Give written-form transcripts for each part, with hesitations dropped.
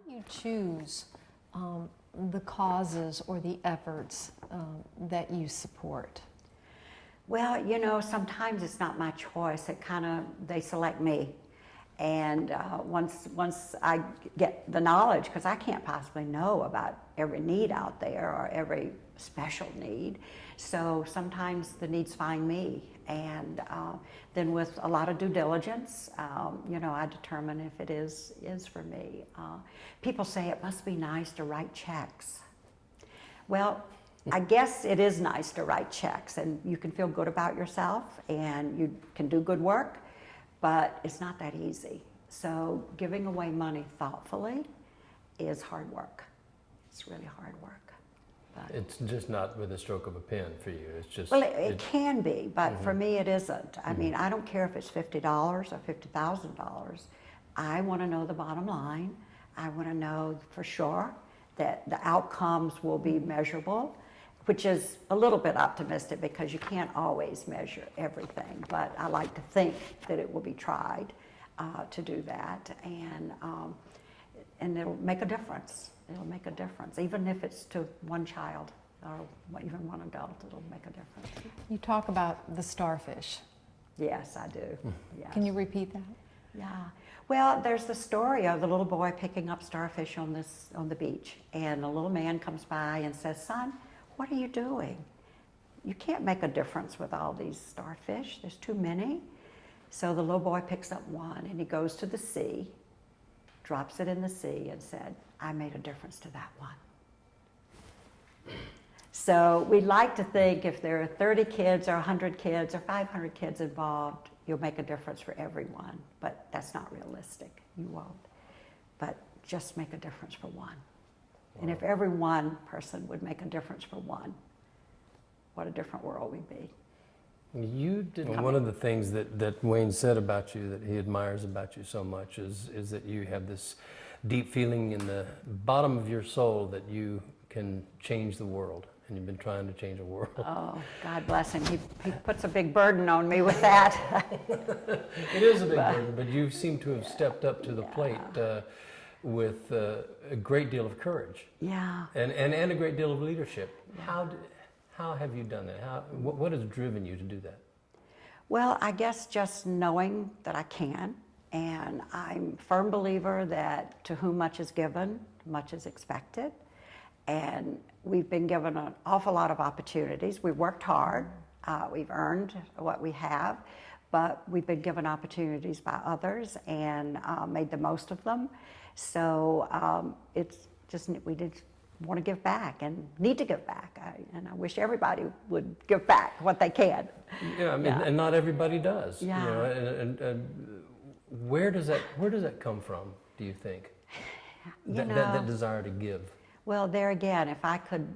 You choose the causes or the efforts that you support? Well, you know, sometimes it's not my choice. They select me. And once I get the knowledge, because I can't possibly know about every need out there or every special need, so sometimes the needs find me. And then with a lot of due diligence, you know, I determine if it is for me. People say it must be nice to write checks. Well, I guess it is nice to write checks, and you can feel good about yourself and you can do good work, but it's not that easy. So giving away money thoughtfully is hard work. It's really hard work. But It's just not with a stroke of a pen for you. It's just... well, it can be, but for me it isn't. I mean, I don't care if it's $50 or $50,000. I want to know the bottom line. I want to know for sure that the outcomes will be measurable, which is a little bit optimistic because you can't always measure everything, but I like to think that it will be tried to do that, and it'll make a difference. It'll make a difference, even if it's to one child or even one adult, it'll make a difference. You talk about the starfish. Yes, I do. Yes. Can you repeat that? Yeah. Well, there's the story of the little boy picking up starfish on the beach, and a little man comes by and says, "Son, what are you doing? You can't make a difference with all these starfish. There's too many." So the little boy picks up one and he goes to the sea, drops it in the sea, and said, "I made a difference to that one." So we like to think if there are 30 kids or 100 kids or 500 kids involved, you'll make a difference for everyone. But that's not realistic. You won't. But just make a difference for one. And if every one person would make a difference for one, what a different world we'd be. You did. Well, one of the things that Wayne said about you that he admires about you so much is that you have this deep feeling in the bottom of your soul that you can change the world, and you've been trying to change the world. Oh, God bless him. He puts a big burden on me with that. It is a big burden, but you seem to have stepped up to the plate with a great deal of courage. Yeah. And a great deal of leadership. Yeah. How have you done that? What has driven you to do that? Well, I guess just knowing that I can, and I'm a firm believer that to whom much is given, much is expected. And we've been given an awful lot of opportunities. We've worked hard. We've earned what we have, but we've been given opportunities by others and made the most of them. So it's just, we did want to give back and need to give back. And I wish everybody would give back what they can. Yeah, I mean, and not everybody does. Yeah. You know, and where does that come from, do you think? That desire to give? Well, there again, if I could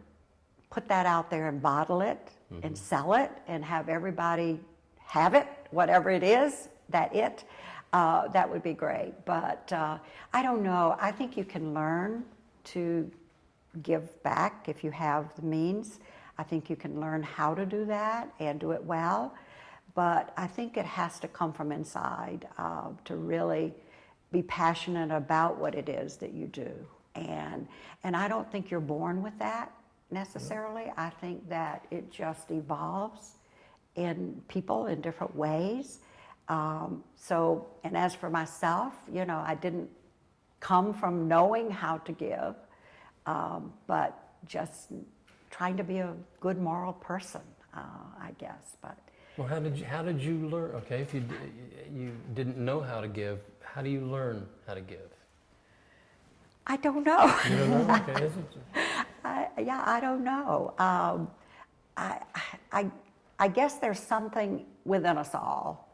put that out there and bottle it and sell it and have everybody have it, whatever it is, that would be great. But I don't know. I think you can learn to give back if you have the means. I think you can learn how to do that and do it well. But I think it has to come from inside to really be passionate about what it is that you do. And I don't think you're born with that necessarily. I think that it just evolves in people in different ways. So, and as for myself, you know, I didn't come from knowing how to give, but just trying to be a good moral person, I guess. But well, how did you learn? Okay, if you didn't know how to give, how do you learn how to give? I don't know. You don't know? Okay. I don't know. I guess there's something within us all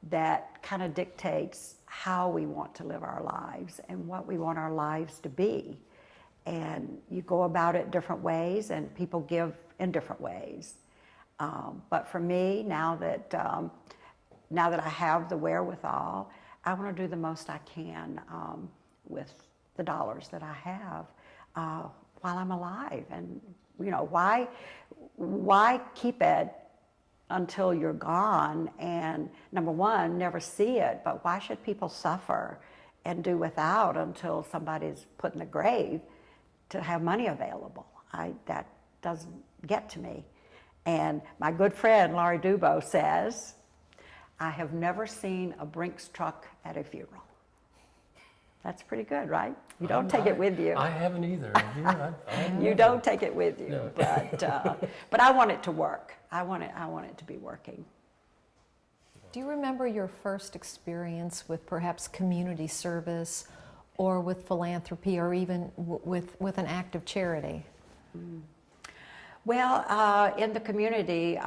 that kind of dictates how we want to live our lives and what we want our lives to be. And you go about it different ways, and people give in different ways. But for me, now that I have the wherewithal, I want to do the most I can with the dollars that I have while I'm alive. And you know, why keep it until you're gone? And number one, never see it. But why should people suffer and do without until somebody's put in the grave to have money available. That doesn't get to me. And my good friend Laurie Dubo says, I have never seen a Brinks truck at a funeral. That's pretty good, right? You don't take it with you. I haven't either. Have you? I You don't take it with you, No. but I want it to work. I want it to be working. Do you remember your first experience with perhaps community service or with philanthropy or even with an act of charity? Well, in the community,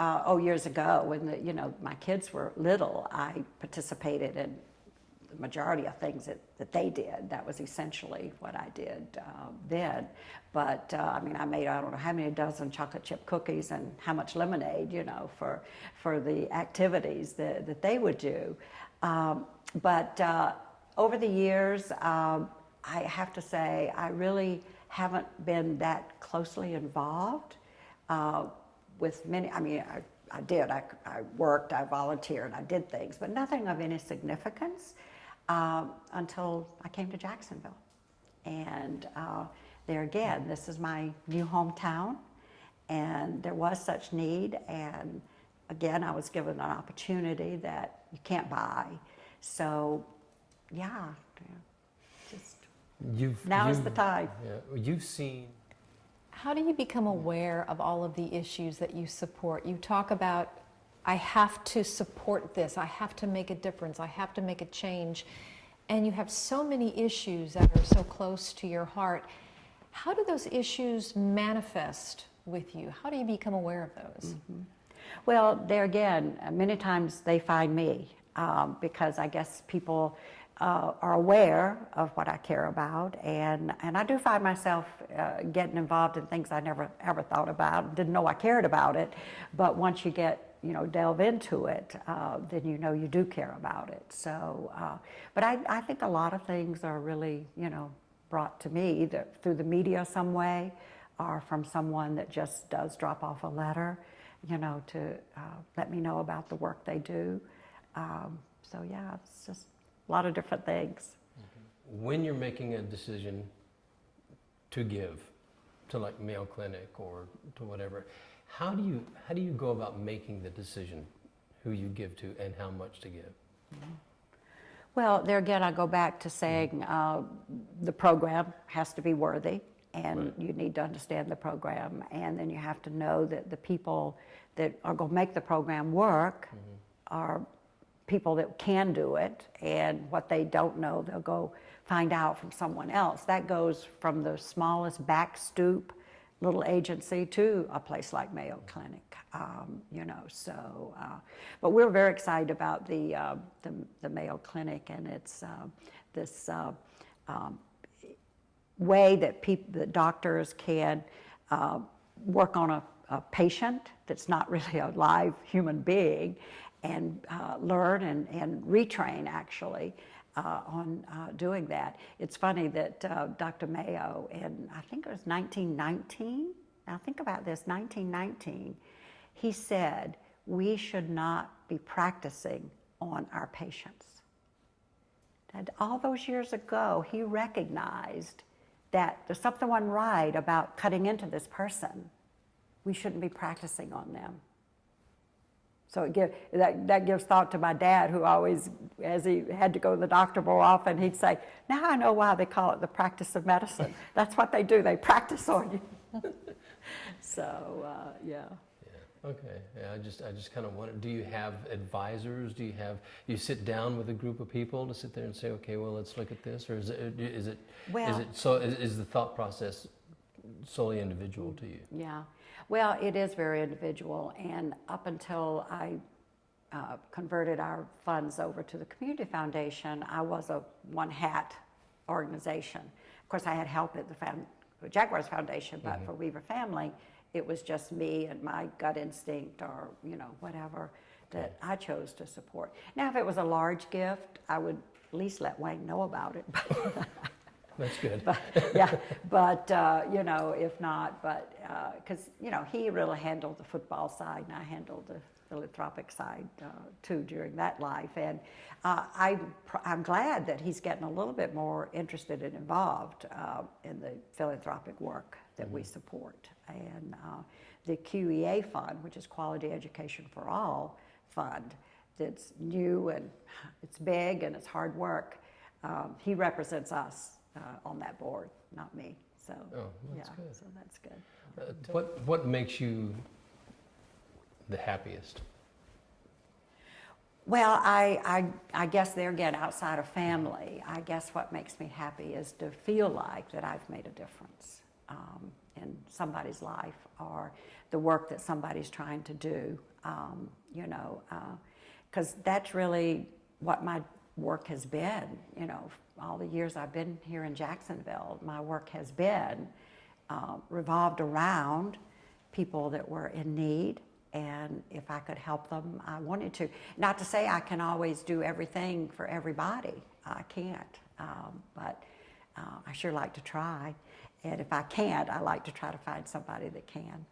years ago, when my kids were little, I participated in the majority of things that they did. That was essentially what I did then. But I made, I don't know how many dozen chocolate chip cookies and how much lemonade, for the activities that they would do. But over the years, I have to say, I really haven't been that closely involved with many. I did. I worked, I volunteered, I did things, but nothing of any significance until I came to Jacksonville. And there again, this is my new hometown, and there was such need. And again, I was given an opportunity that you can't buy. So, yeah, just now's the time. Yeah, you've seen. How do you become aware of all of the issues that you support? You talk about, I have to support this, I have to make a difference, I have to make a change. And you have so many issues that are so close to your heart. How do those issues manifest with you? How do you become aware of those? Mm-hmm. Well, there again, many times they find me because I guess people are aware of what I care about, and I do find myself getting involved in things I never ever thought about, didn't know I cared about it, but once you get delve into it, then you do care about it. So, but I think a lot of things are really brought to me either through the media some way, or from someone that just does drop off a letter, to let me know about the work they do. So yeah, it's just a lot of different things. When you're making a decision to give to like Mayo Clinic or to whatever, how do you go about making the decision who you give to and how much to give? Well, there again, I go back to saying the program has to be worthy, and Right. you need to understand the program, and then you have to know that the people that are going to make the program work are people that can do it, and what they don't know, they'll go find out from someone else. That goes from the smallest back stoop little agency to a place like Mayo Clinic, but we're very excited about the Mayo Clinic, and it's this way that the doctors can work on a patient that's not really a live human being, and learn and retrain actually on doing that. It's funny that Dr. Mayo, in I think it was 1919, now think about this, 1919, he said we should not be practicing on our patients. And all those years ago, he recognized that there's something right about cutting into this person. We shouldn't be practicing on them. So that gives thought to my dad, who always, as he had to go to the doctor more often, he'd say, now I know why they call it the practice of medicine. That's what they do, they practice on you. So, yeah. Okay. Yeah, I just kind of wonder, do you have advisors? Do you sit down with a group of people to sit there and say, okay, well, let's look at this? Or is the thought process solely individual to you? Yeah. Well, it is very individual, and up until I converted our funds over to the Community Foundation, I was a one-hat organization. Of course, I had help at the Jaguars Foundation, but for Weaver Family, it was just me and my gut instinct, or whatever that I chose to support. Now, if it was a large gift, I would at least let Wayne know about it. That's good. If not, because he really handled the football side, and I handled the philanthropic side too during that life. And I'm glad that he's getting a little bit more interested and involved in the philanthropic work that we support. And the QEA fund, which is Quality Education for All fund, that's new and it's big and it's hard work. He represents us on that board, not me. So, that's good. So that's good. What makes you the happiest? Well, I guess there again, outside of family, I guess what makes me happy is to feel like that I've made a difference in somebody's life, or the work that somebody's trying to do, you know, because that's really what my work has been, you know, all the years I've been here in Jacksonville. My work has been revolved around people that were in need, and if I could help them, I wanted to. Not to say I can always do everything for everybody. I can't, but I sure like to try. And if I can't, I like to try to find somebody that can.